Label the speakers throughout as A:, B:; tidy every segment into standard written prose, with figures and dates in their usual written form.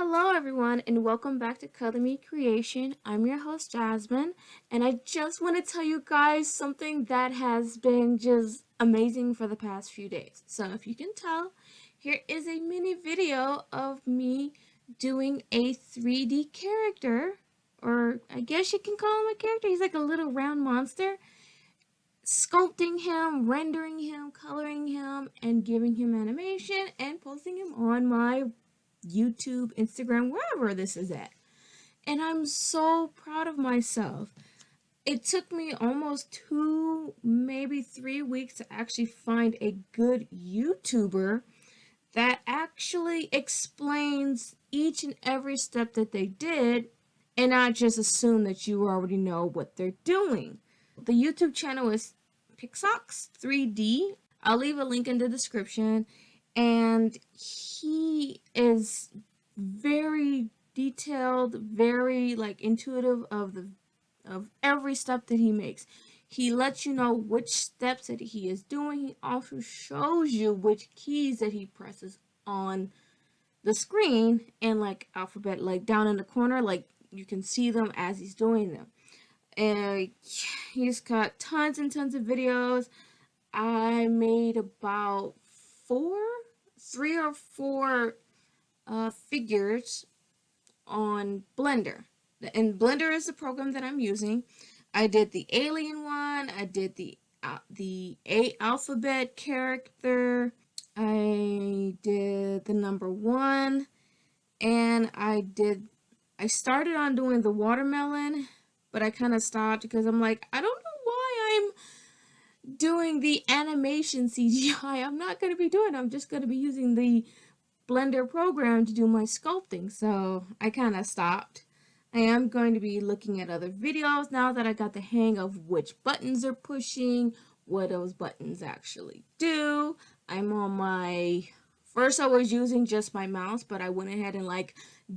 A: Hello everyone and welcome back to Color Me Creation. I'm your host Jasmine and I just want to tell you guys something that has been just amazing for the past few days. So if you can tell, here is a mini video of me doing a 3D character, or I guess you can call him a character. He's like a little round monster. Sculpting him, rendering him, coloring him, and giving him animation and posting him on my YouTube, Instagram, wherever this is at. And I'm so proud of myself. It took me almost 2, maybe 3 weeks to actually find a good YouTuber that actually explains each and every step that they did and not just assume that you already know what they're doing. The YouTube channel is Pixox 3D. I'll leave a link in the description, and he is very detailed, very intuitive of every step that he makes. He lets you know which steps that he is doing. He also shows you which keys that he presses on the screen and alphabet, down in the corner, you can see them as he's doing them. And he's got tons and tons of videos. I made about 3 or 4 figures on Blender. And Blender is the program that I'm using. I did the alien one. I did the alphabet character. I did the number 1, and I started on doing the watermelon, but I kind of stopped because I'm like, I don't know why I'm doing the animation CGI. I'm not going to be doing it. I'm just going to be using the Blender program to do my sculpting. So I kind of stopped. I am going to be looking at other videos now that I got the hang of which buttons are pushing, what those buttons actually do. I'm on my... First I was using just my mouse, but I went ahead and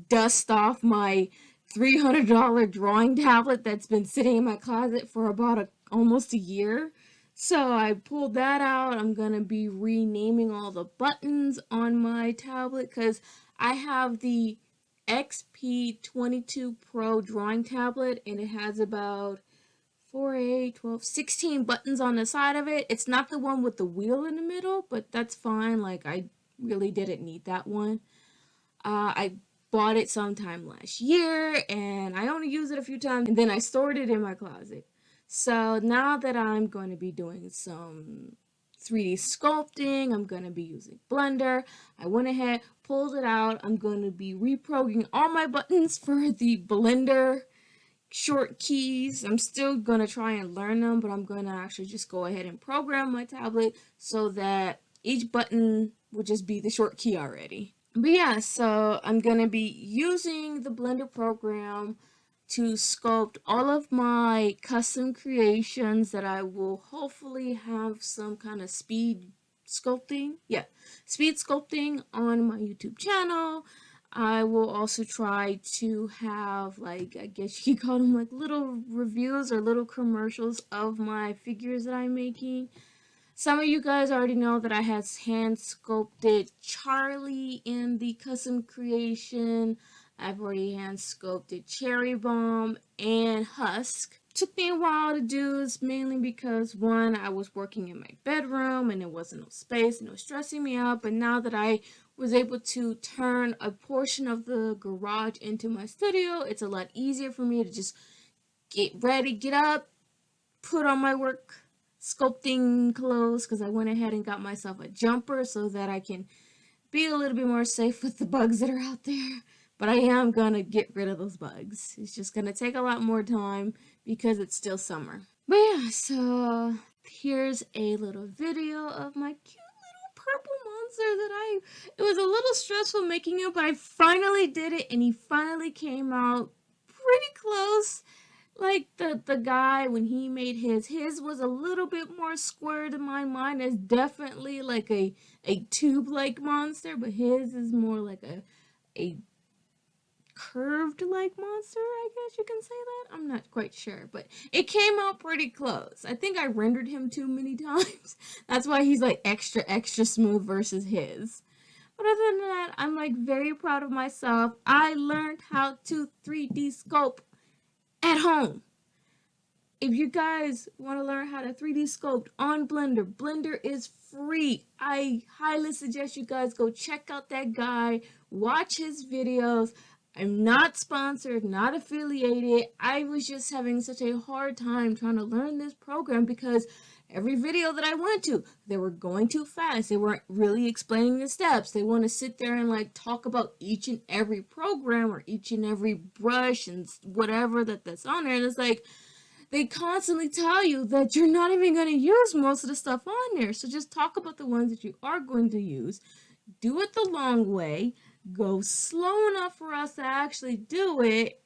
A: dust off my $300 drawing tablet that's been sitting in my closet for about almost a year. So I pulled that out. I'm gonna be renaming all the buttons on my tablet because I have the XP22 Pro drawing tablet, and it has about 4, 8, 12, 16 buttons on the side of it. It's not the one with the wheel in the middle, but that's fine. I really didn't need that one. I bought it sometime last year, and I only used it a few times, and then I stored it in my closet. So now that I'm going to be doing some 3D sculpting, I'm going to be using Blender. I went ahead, pulled it out. I'm going to be reprogramming all my buttons for the Blender short keys. I'm still going to try and learn them, but I'm going to actually just go ahead and program my tablet so that each button will just be the short key already. But yeah, so I'm going to be using the Blender program to sculpt all of my custom creations that I will hopefully have some kind of speed sculpting on my YouTube channel. I will also try to have, I guess you could call them little reviews or little commercials of my figures that I'm making. Some of you guys already know that I had hand sculpted Charlie in the custom creation. I've already hand sculpted Cherry Bomb and Husk. Took me a while to do this, mainly because one, I was working in my bedroom and there wasn't no space and it was stressing me out. But now that I was able to turn a portion of the garage into my studio, it's a lot easier for me to just get ready, get up, put on my work sculpting clothes, because I went ahead and got myself a jumper so that I can be a little bit more safe with the bugs that are out there. But I am gonna get rid of those bugs. It's just gonna take a lot more time because it's still summer. But yeah, so here's a little video of my cute little purple monster that it was a little stressful making it, but I finally did it and he finally came out pretty close. The guy, when he made his was a little bit more square than mine. Mine is definitely like a tube-like monster, but his is more like a curved-like monster, I guess you can say that. I'm not quite sure, but it came out pretty close. I think I rendered him too many times. That's why he's extra smooth versus his. But other than that, I'm like very proud of myself. I learned how to 3D sculpt at home. If you guys want to learn how to 3D sculpt on Blender, Blender is free. I highly suggest you guys go check out that guy, watch his videos. I'm not sponsored, not affiliated. I was just having such a hard time trying to learn this program because every video that I went to, they were going too fast. They weren't really explaining the steps. They want to sit there and like talk about each and every program or each and every brush and whatever that's on there. And it's like, they constantly tell you that you're not even going to use most of the stuff on there. So just talk about the ones that you are going to use. Do it the long way. Go slow enough for us to actually do it.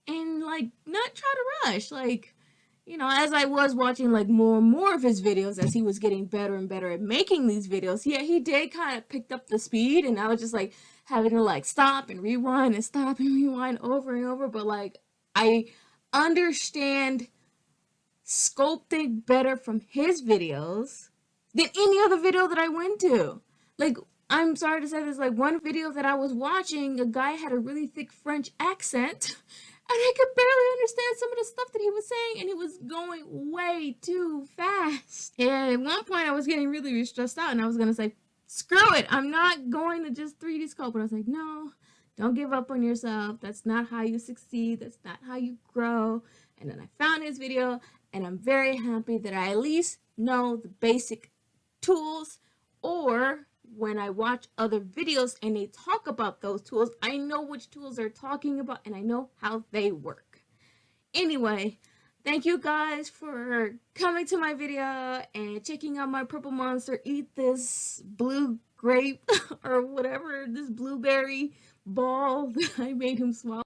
A: And like not try to rush. Like, you know, as I was watching like more and more of his videos as he was getting better and better at making these videos, yeah, he did kind of picked up the speed, and I was just like having to like stop and rewind and stop and rewind over and over. But like I understand sculpting better from his videos than any other video that I went to. Like, I'm sorry to say this, like one video that I was watching, a guy had a really thick French accent, and I could barely understand some of the stuff that he was saying, and he was going way too fast. And at one point, I was getting really stressed out, and I was gonna say, screw it, I'm not going to just 3D sculpt. But I was like, no, don't give up on yourself. That's not how you succeed. That's not how you grow. And then I found his video, and I'm very happy that I at least know the basic tools, or when I watch other videos and they talk about those tools, I know which tools they're talking about and I know how they work. Anyway, thank you guys for coming to my video and checking out my purple monster eat this blue grape or whatever, this blueberry ball that I made him swallow.